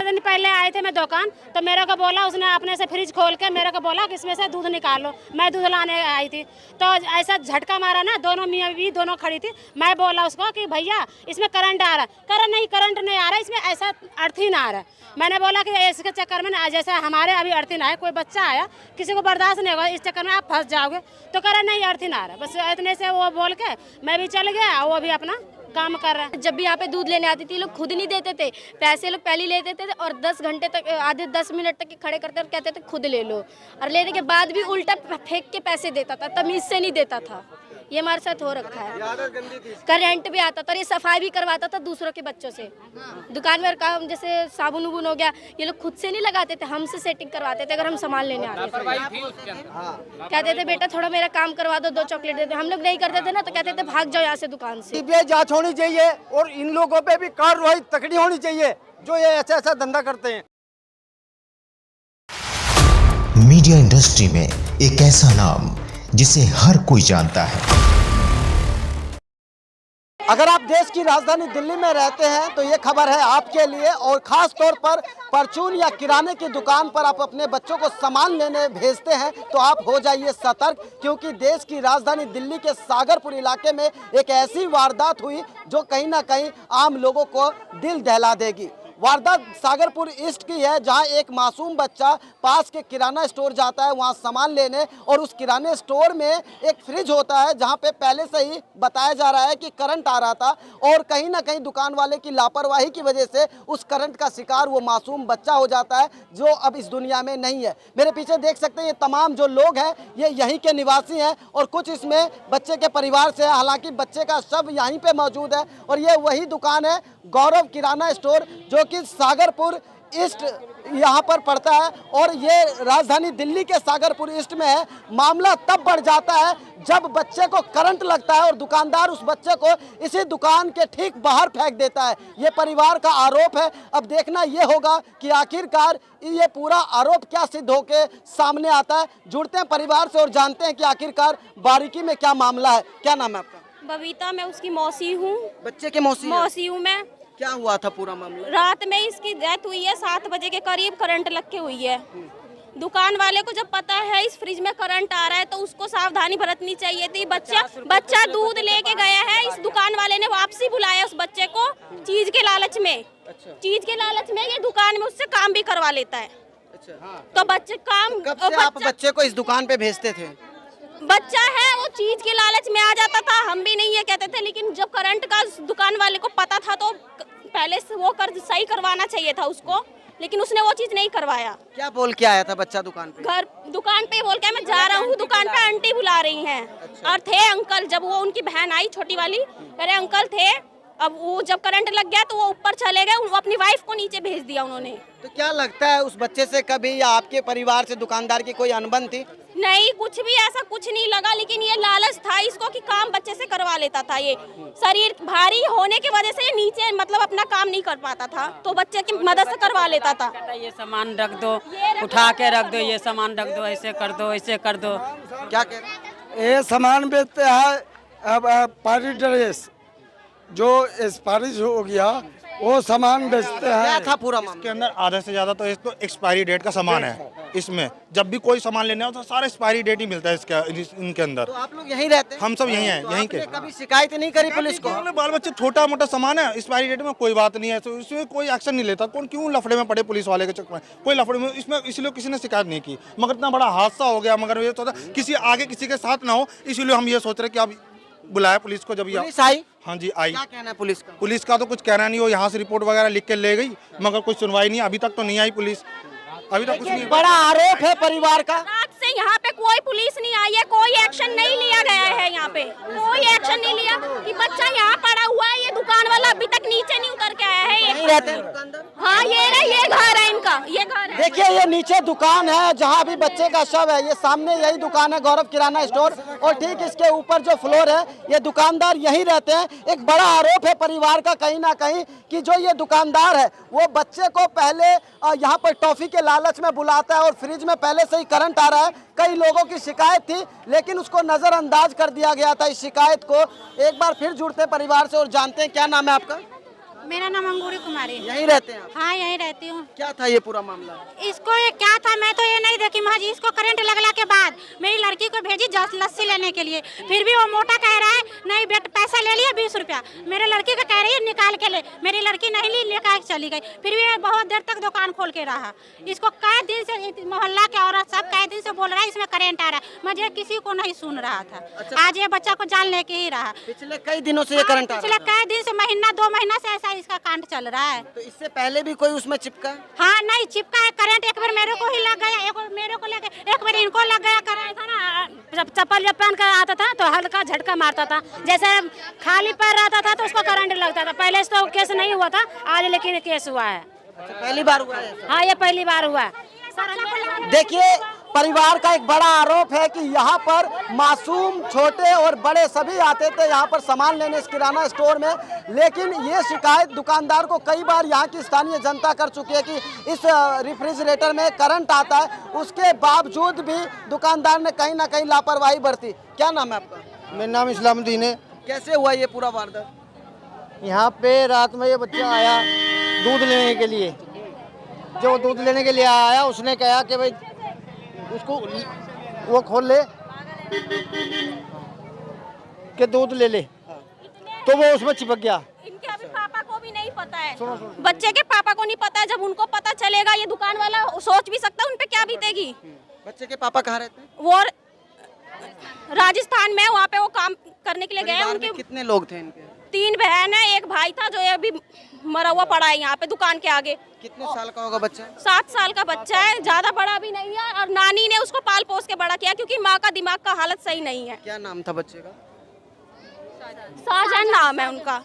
दिन पहले आए थे मैं दुकान, तो मेरे को बोला, उसने अपने से फ्रिज खोल के मेरे को बोला कि इसमें से दूध निकालो। मैं दूध लाने आई थी तो ऐसा झटका मारा ना, दोनों मियाँ भी दोनों खड़ी थी। मैं बोला उसको कि भैया इसमें करंट आ रहा है। करंट नहीं आ रहा, इसमें ऐसा अर्थिंग आ रहा है। मैंने बोला कि इसके चक्कर में जैसे हमारे अभी अर्थिंग आया, कोई बच्चा आया, किसी को बर्दाश्त नहीं होगा, इस चक्कर में आप फंस जाओगे। तो कह रहा नहीं अर्थिंग आ रहा है। बस इतने से वो बोल के मैं भी चल गया, वो भी अपना काम कर रहा है। जब भी यहाँ पे दूध लेने आती थी, लोग खुद नहीं देते थे, पैसे लोग पहले लेते थे और 10 घंटे तक, आधे 10 मिनट तक खड़े करते और कहते थे खुद ले लो, और लेने के बाद भी उल्टा फेंक के पैसे देता था, तमीज से नहीं देता था। ये हमारे साथ हो रखा है। करंट भी आता था और ये सफाई भी करवाता था दूसरों के बच्चों से। दुकान में काम जैसे साबुन उबुन हो गया, ये लोग खुद से नहीं लगाते थे, हमसे सेटिंग करवाते थे। अगर हम सामान लेने आते थे कहते थे बेटा थोड़ा मेरा काम करवा दो, 2 चॉकलेट दे दो। हम लोग नहीं करते थे ना, तो कहते थे भाग जाओ यहाँ से दुकान से। सीबीआई जांच होनी चाहिए और इन लोगों पे भी कार्रवाई तकड़ी होनी चाहिए जो ये ऐसा धंधा करते हैं। मीडिया इंडस्ट्री में एक ऐसा नाम जिसे हर कोई जानता है। अगर आप देश की राजधानी दिल्ली में रहते हैं तो ये खबर है आपके लिए, और खास तौर पर परचून या किराने की दुकान पर आप अपने बच्चों को सामान लेने भेजते हैं तो आप हो जाइए सतर्क, क्योंकि देश की राजधानी दिल्ली के सागरपुर इलाके में एक ऐसी वारदात हुई जो कहीं ना कहीं आम लोगों को दिल दहला देगी। वारदात सागरपुर ईस्ट की है, जहां एक मासूम बच्चा पास के किराना स्टोर जाता है वहां सामान लेने, और उस किराने स्टोर में एक फ्रिज होता है जहां पे पहले से ही बताया जा रहा है कि करंट आ रहा था, और कहीं ना कहीं दुकान वाले की लापरवाही की वजह से उस करंट का शिकार वो मासूम बच्चा हो जाता है जो अब इस दुनिया में नहीं है। मेरे पीछे देख सकते हैं ये तमाम जो लोग हैं ये यहीं के निवासी हैं और कुछ इसमें बच्चे के परिवार से है। हालांकि बच्चे का शव यहीं पे मौजूद है, और ये वही दुकान है गौरव किराना स्टोर जो कि सागरपुर ईस्ट यहाँ पर पड़ता है, और ये राजधानी दिल्ली के सागरपुर ईस्ट में है। मामला तब बढ़ जाता है जब बच्चे को करंट लगता है और दुकानदार उस बच्चे को इसी दुकान के ठीक बाहर फेंक देता है। ये परिवार का आरोप है। अब देखना ये होगा कि आखिरकार ये पूरा आरोप क्या सिद्ध होके सामने आता है। जुड़ते हैं परिवार से और जानते हैं कि आखिरकार बारीकी में क्या मामला है। क्या नाम है आपका? बबीता, मैं उसकी मौसी हूँ। बच्चे के मौसी हूँ मैं। क्या हुआ था पूरा मामला? रात में इसकी डेथ हुई है, 7 बजे के करीब करंट लग के हुई है। दुकान वाले को जब पता है इस फ्रिज में करंट आ रहा है तो उसको सावधानी बरतनी चाहिए थी। बच्चा दूध लेके गया है, इस दुकान वाले ने वापसी बुलाया उस बच्चे को चीज के लालच में। चीज के लालच में ये दुकान में उससे काम भी करवा लेता है। तो बच्चे काम कब से आप बच्चे को इस दुकान पे भेजते थे? बच्चा है, वो चीज के लालच में आ जाता था। हम भी नहीं ये कहते थे, लेकिन जब करंट का दुकान वाले को पता था तो पहले से वो सही करवाना चाहिए था उसको, लेकिन उसने वो चीज नहीं करवाया। क्या बोल के आया था बच्चा दुकान पे? दुकान पे बोल के मैं जा रहा हूँ, दुकान पे आंटी बुला रही हैं। और थे अंकल, जब वो उनकी बहन आई छोटी वाली, कह रहे अंकल थे। अब वो जब करंट लग गया तो वो ऊपर चले गए, वो अपनी वाइफ को नीचे भेज दिया उन्होंने। तो क्या लगता है उस बच्चे से कभी या आपके परिवार से दुकानदार की कोई अनबन थी? नहीं, कुछ भी ऐसा कुछ नहीं लगा, लेकिन ये लालच था इसको कि काम बच्चे से करवा लेता था। ये शरीर भारी होने की वजह से ये नीचे मतलब अपना काम नहीं कर पाता था, तो बच्चे की मदद से करवा लेता था। ये सामान रख दो, उठा के रख दो, ये सामान रख दो, ऐसे कर दो, ऐसे कर दो। क्या कह रहे? ये सामान बेचते हैं अब पार्टी ड्रेस जो एक्सपायरी हो गया वो सामान बेचते हैं। क्या था पूरा मामला? इसके अंदर आधे से ज्यादा तो एक्सपायरी डेट का सामान है। इसमें जब भी कोई सामान लेने हो तो सारा एक्सपायरी डेट ही मिलता है इनके अंदर। तो आप लोग यहीं रहते हैं? हम सब यहीं हैं, यहीं के। कभी शिकायत नहीं करी पुलिस को? बाल बच्चे छोटा मोटा सामान है, एक्सपायरी डेट में कोई बात नहीं है, तो इसमें कोई एक्शन नहीं लेता। कौन क्यों लफड़े में पड़े पुलिस वाले के चक्कर में? कोई लफड़े में इसमें इसलिए किसी ने शिकायत नहीं की, मगर इतना बड़ा हादसा हो गया। मगर ये तो किसी आगे किसी के साथ ना हो, इसीलिए हम ये सोच रहे कि अब बुलाया पुलिस को। जब पुलिस आई? हाँ जी आई। क्या कहना है पुलिस का? पुलिस का तो कुछ कहना नहीं हो, यहाँ से रिपोर्ट वगैरह लिख के ले गई, मगर कोई सुनवाई नहीं। अभी तक तो नहीं आई पुलिस, अभी तक कुछ नहीं। बड़ा आरोप है परिवार का। रात से यहाँ पे कोई पुलिस नहीं आई है, कोई एक्शन नहीं लिया गया है। यहाँ पे कोई एक्शन नहीं लिया कि बच्चा यहाँ पड़ा हुआ है, ये दुकान वाला अभी तक नीचे नहीं उतर के आया है। रहते हैं दुकानदार? हाँ ये घर है इनका, ये घर है। देखिए ये नीचे दुकान है जहाँ भी बच्चे का शव है, ये सामने यही दुकान है गौरव किराना स्टोर, और ठीक इसके ऊपर जो फ्लोर है ये दुकानदार यहीं रहते हैं। एक बड़ा आरोप है परिवार का कहीं ना कहीं कि जो ये दुकानदार है वो बच्चे को पहले यहाँ पर टॉफी के लालच में बुलाता है और फ्रिज में पहले से ही करंट आ रहा है। कई लोगों की शिकायत थी लेकिन उसको नजरअंदाज कर दिया गया था इस शिकायत को। एक बार फिर जुड़ते हैं परिवार से और जानते हैं क्या नाम है आपका? मेरा नाम अंगूरी कुमारी। यहीं रहते हैं आप? हाँ यहीं रहती हूँ। क्या था ये पूरा मामला? इसको ये क्या था मैं तो ये नहीं देखी माँ जी। इसको करंट लगने के बाद मेरी लड़की को भेजी लस्सी लेने के लिए, फिर भी वो मोटा कह रहा है नहीं बेटा पैसा ले लिया 20 रुपया। मेरे लड़की को कह रही है निकाल के ले, मेरी लड़की नहीं ली, लेकर चली गई। फिर भी बहुत देर तक दुकान खोल के रहा। इसको कई दिन से मोहल्ला के औरत सब कई दिन से बोल रहा है इसमें करंट आ रहा है, मुझे किसी को नहीं सुन रहा था। आज ये बच्चा को जान लेके ही रहा। पिछले कई दिनों से ये करंट आ रहा पिछले कई दिन से, महीना 2 महीना से ऐसा इसका कांड चल रहा है। तो इससे पहले भी कोई उसमें चिपका? हाँ नहीं चिपका है करंट। एक बार मेरे को ही लग गया, एक बार मेरे को लग गया, एक बार इनको लग गया। करंट था ना, जब चप्पल जब पहन कर आता था तो हल्का झटका मारता था, जैसे खाली पैर रहता था तो उसको करंट लगता था। पहले से तो केस नहीं हुआ था, आज लेकिन केस हुआ है। पहली बार हुआ है? हाँ ये पहली बार हुआ है। देखिए परिवार का एक बड़ा आरोप है कि यहाँ पर मासूम छोटे और बड़े सभी आते थे यहाँ पर सामान लेने इस किराना स्टोर में, लेकिन ये शिकायत दुकानदार को कई बार यहाँ की स्थानीय जनता कर चुकी है कि इस रेफ्रिजरेटर में करंट आता है, उसके बावजूद भी दुकानदार ने कहीं ना कहीं लापरवाही बरती। क्या नाम है आपका? मेरा नाम इस्लामुद्दीन है। कैसे हुआ ये पूरा वारदात? यहाँ पे रात में ये बच्चा आया दूध लेने के लिए। जो दूध लेने के लिए आया उसने कहा कि भाई उसको वो खोल ले कि दूध ले ले, तो वो उसमें चिपक गया। इनके अभी पापा को भी नहीं पता है, बच्चे के पापा को नहीं पता है। जब उनको पता चलेगा ये दुकान वाला सोच भी सकता है उन पे क्या बीतेगी। बच्चे के पापा कहाँ रहते हैं? वो राजस्थान में, वहाँ पे वो काम करने के लिए गए। परिवार उनके में कितने लोग थे इनके? 3 बहन है, एक भाई था जो अभी मरा हुआ पड़ा है यहाँ पे दुकान के आगे। कितने साल का होगा बच्चा? 7 साल का बच्चा है, ज्यादा बड़ा भी नहीं है। और नानी ने उसको पाल पोस के बड़ा किया क्योंकि माँ का दिमाग का हालत सही नहीं है। क्या नाम था बच्चे का? शाहजहान नाम है उनका।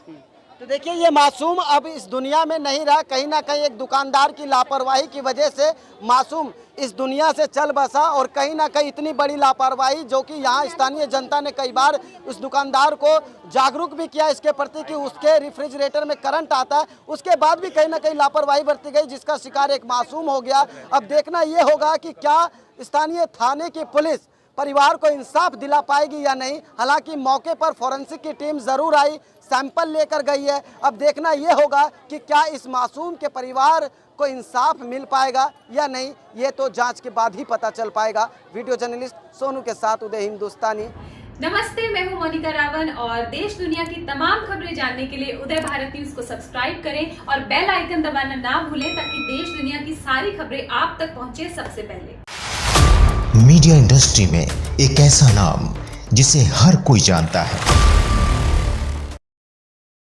तो देखिए ये मासूम अब इस दुनिया में नहीं रहा। कहीं ना कहीं एक दुकानदार की लापरवाही की वजह से मासूम इस दुनिया से चल बसा, और कहीं ना कहीं इतनी बड़ी लापरवाही जो कि यहाँ स्थानीय जनता ने कई बार उस दुकानदार को जागरूक भी किया इसके प्रति कि उसके रेफ्रिजरेटर में करंट आता है, उसके बाद भी कहीं ना कहीं लापरवाही बरती गई जिसका शिकार एक मासूम हो गया। अब देखना ये होगा कि क्या स्थानीय थाने की पुलिस परिवार को इंसाफ दिला पाएगी या नहीं। हालांकि मौके पर फॉरेंसिक की टीम जरूर आई, सैंपल लेकर गई है। अब देखना ये होगा कि क्या इस मासूम के परिवार को इंसाफ मिल पाएगा या नहीं, ये तो जांच के बाद ही पता चल पाएगा। वीडियो जर्नलिस्ट सोनू के साथ उदय हिंदुस्तानी। नमस्ते, मैं हूं मोनिका रावण और देश दुनिया की तमाम खबरें जानने के लिए उदय भारत न्यूज को सब्सक्राइब करें और बेल आइकन दबाना ना भूलें ताकि देश दुनिया की सारी खबरें आप तक पहुंचे सबसे पहले। मीडिया इंडस्ट्री में एक ऐसा नाम जिसे हर कोई जानता है,